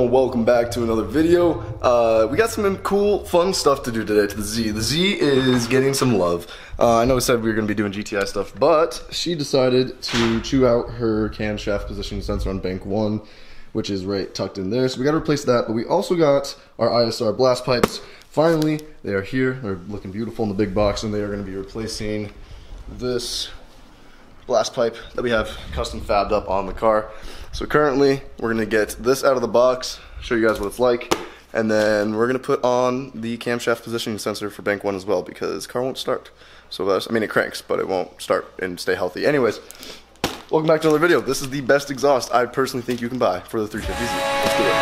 Welcome back to another video. We got some cool, fun stuff to do today to the Z. The Z is getting some love. I know I said we were going to be doing GTI stuff, but she decided to chew out her camshaft positioning sensor on bank 1, which is right tucked in there. So we got to replace that, but we also got our ISR blast pipes. Finally, they are here. They're looking beautiful in the big box, and they are going to be replacing this blast pipe that we have custom fabbed up on the car. So currently, we're gonna get this out of the box, show you guys what it's like, and then we're gonna put on the camshaft positioning sensor for bank 1 as well, because the car won't start. So that's, I mean, it cranks, but it won't start and stay healthy. Anyways, welcome back to another video. This is the best exhaust I personally think you can buy for the 350Z. Let's do it.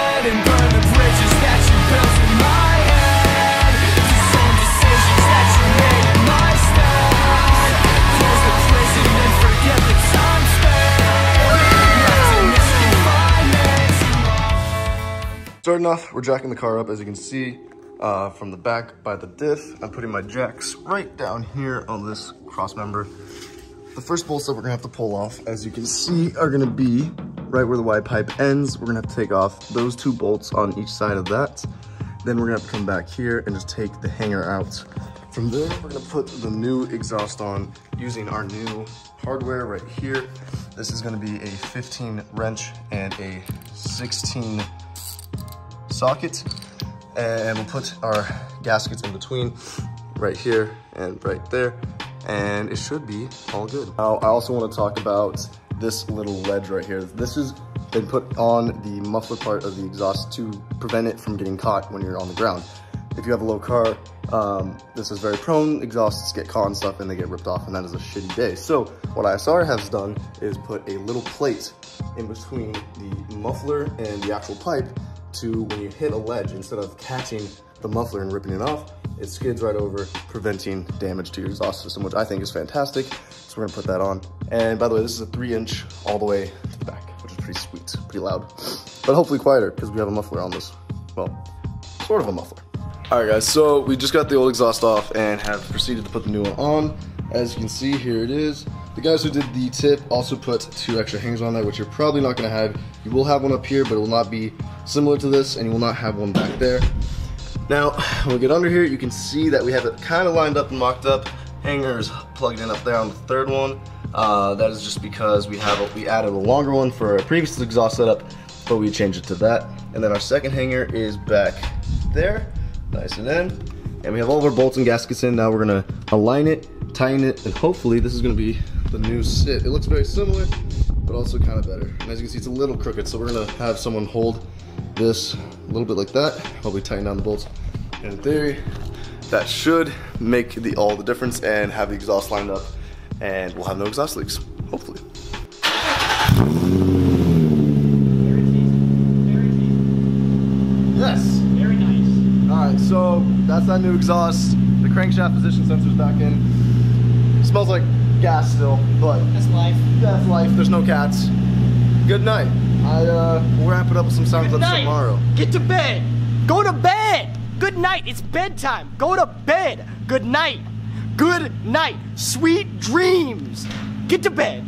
Starting off, we're jacking the car up, as you can see, from the back by the diff. I'm putting my jacks right down here on this cross member. The first bolts that we're gonna have to pull off, as you can see, are gonna be right where the Y pipe ends. We're gonna have to take off those 2 bolts on each side of that. Then we're gonna have to come back here and just take the hanger out. From there, we're gonna put the new exhaust on using our new hardware right here. This is gonna be a 15 wrench and a 16 socket, and we'll put our gaskets in between right here and right there, and it should be all good. Now, I also want to talk about this little ledge right here. This has been put on the muffler part of the exhaust to prevent it from getting caught when you're on the ground. If you have a low car, this is very prone. Exhausts get caught and stuff and they get ripped off, and that is a shitty day. So what ISR has done is put a little plate in between the muffler and the actual pipe, to when you hit a ledge, instead of catching the muffler and ripping it off, it skids right over, preventing damage to your exhaust system, which I think is fantastic. So we're gonna put that on. And by the way, this is a 3-inch all the way to the back, which is pretty sweet, pretty loud, but hopefully quieter because we have a muffler on this. Well, sort of a muffler. All right, guys, so we just got the old exhaust off and have proceeded to put the new one on. As you can see, here it is. The guys who did the tip also put 2 extra hangers on there, which you're probably not gonna have. You will have one up here, but it will not be similar to this, and you will not have one back there. Now, when we get under here, you can see that we have it kind of lined up and mocked up. Hangers plugged in up there on the 3rd one. That is just because we added a longer one for our previous exhaust setup, but we changed it to that. And then our 2nd hanger is back there, nice and in. And we have all of our bolts and gaskets in. Now we're gonna align it, tighten it, and hopefully this is gonna be the new sit. It looks very similar, but also kind of better. And as you can see, it's a little crooked, so we're gonna have someone hold this a little bit like that, probably tighten down the bolts. And in theory, that should make all the difference and have the exhaust lined up, and we'll have no exhaust leaks, hopefully. Yes. Very nice. All right, so that's that new exhaust. The crankshaft position sensor's back in. It smells like gas still, but That's life. that's life. There's no cats. Good night. We'll wrap it up with some sound clips tomorrow. Get to bed. Go to bed. Good night. It's bedtime. Go to bed. Good night. Good night. Sweet dreams. Get to bed.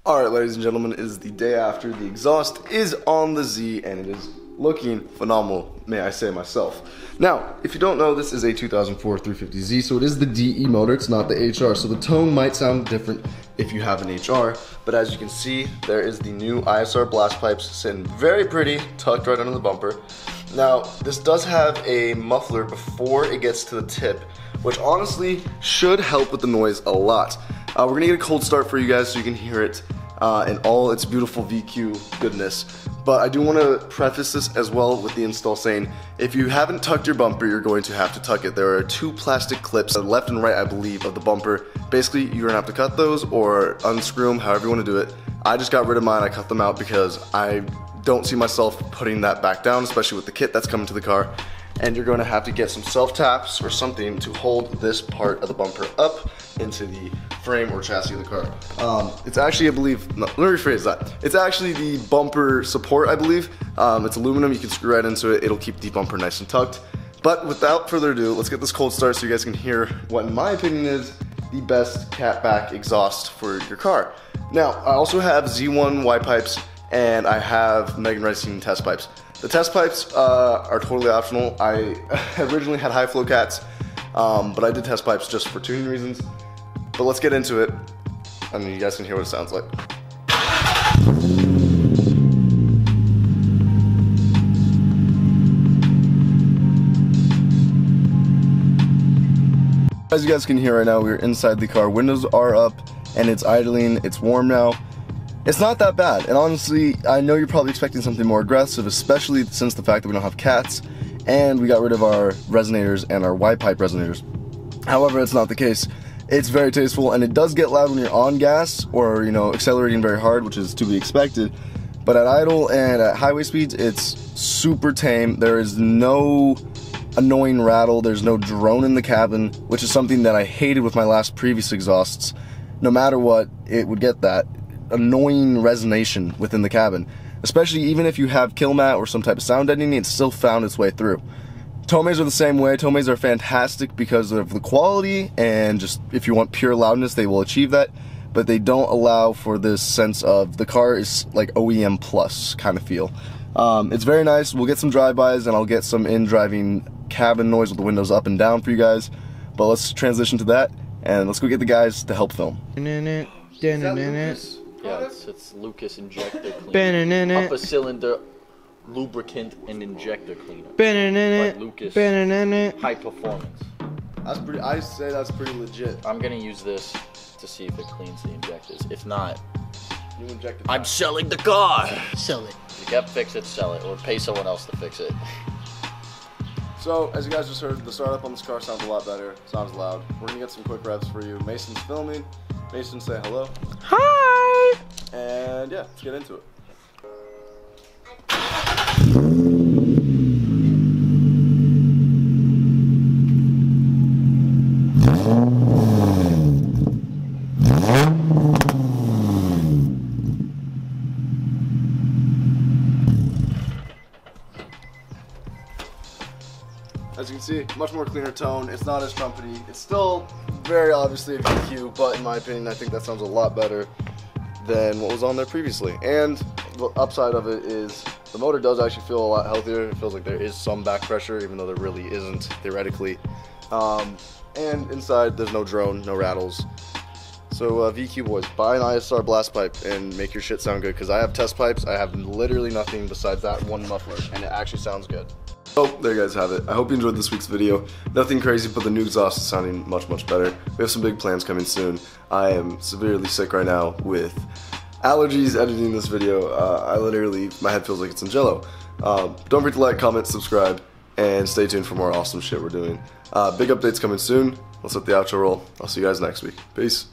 All right, ladies and gentlemen, it is the day after. The exhaust is on the Z, and it is looking phenomenal, may I say myself. Now, if you don't know, this is a 2004 350Z, so it is the DE motor, it's not the HR, so the tone might sound different if you have an HR, but as you can see, there is the new ISR blast pipes sitting very pretty, tucked right under the bumper. Now, this does have a muffler before it gets to the tip, which honestly should help with the noise a lot. We're gonna get a cold start for you guys so you can hear it in all its beautiful VQ goodness. But I do want to preface this as well with the install saying, if you haven't tucked your bumper, you're going to have to tuck it. There are 2 plastic clips, left and right, I believe, of the bumper. Basically, you're gonna have to cut those or unscrew them, however you want to do it. I just got rid of mine, I cut them out because I don't see myself putting that back down, especially with the kit that's coming to the car. And you're going to have to get some self-taps or something to hold this part of the bumper up into the frame or chassis of the car. It's actually, I believe, no, let me rephrase that. It's actually the bumper support, I believe. It's aluminum, you can screw right into it. It'll keep the bumper nice and tucked. But without further ado, let's get this cold start so you guys can hear what, in my opinion, is the best catback exhaust for your car. Now, I also have Z1 Y pipes and I have Megan Racing test pipes. The test pipes are totally optional. I originally had high flow cats, but I did test pipes just for tuning reasons. But let's get into it, and you guys can hear what it sounds like. As you guys can hear right now, we're inside the car. Windows are up and it's idling. It's warm now. It's not that bad. And honestly, I know you're probably expecting something more aggressive, especially since the fact that we don't have cats and we got rid of our resonators and our Y pipe resonators. However, it's not the case. It's very tasteful and it does get loud when you're on gas or, you know, accelerating very hard, which is to be expected. But at idle and at highway speeds, it's super tame. There is no annoying rattle, there's no drone in the cabin, which is something that I hated with my last previous exhausts. No matter what, it would get that annoying resonation within the cabin. Especially even if you have kill mat or some type of sound deadening, it still found its way through. Tomeis are the same way. Tomeis are fantastic because of the quality, and just if you want pure loudness, they will achieve that. But they don't allow for this sense of the car is like OEM plus kind of feel. It's very nice. We'll get some drive-bys and I'll get some in-driving cabin noise with the windows up and down for you guys. But let's transition to that and let's go get the guys to help film. Yeah, it's Lucas injector cleaner. Upper cylinder lubricant and injector cleaner. By Lucas high performance. That's pretty. I say that's pretty legit. I'm gonna use this to see if it cleans the injectors. If not, you inject it. I'm selling the car. Sell it. You can't fix it, sell it, or pay someone else to fix it. So, as you guys just heard, the startup on this car sounds a lot better. Sounds loud. We're gonna get some quick reps for you. Mason's filming. Mason, say hello. Hi! And yeah, let's get into it. As you can see, much more cleaner tone. It's not as trumpety. It's still very obviously a VQ, but in my opinion, I think that sounds a lot better than what was on there previously. And the upside of it is the motor does actually feel a lot healthier. It feels like there is some back pressure, even though there really isn't theoretically. And inside, there's no drone, no rattles. So VQ boys, buy an ISR blast pipe and make your shit sound good, because I have test pipes. I have literally nothing besides that one muffler, and it actually sounds good. So there you guys have it. I hope you enjoyed this week's video. Nothing crazy, but the new exhaust is sounding much, much better. We have some big plans coming soon. I am severely sick right now with allergies editing this video. My head feels like it's in jello. Don't forget to like, comment, subscribe, and stay tuned for more awesome shit we're doing. Big updates coming soon. Let's let the outro roll. I'll see you guys next week. Peace.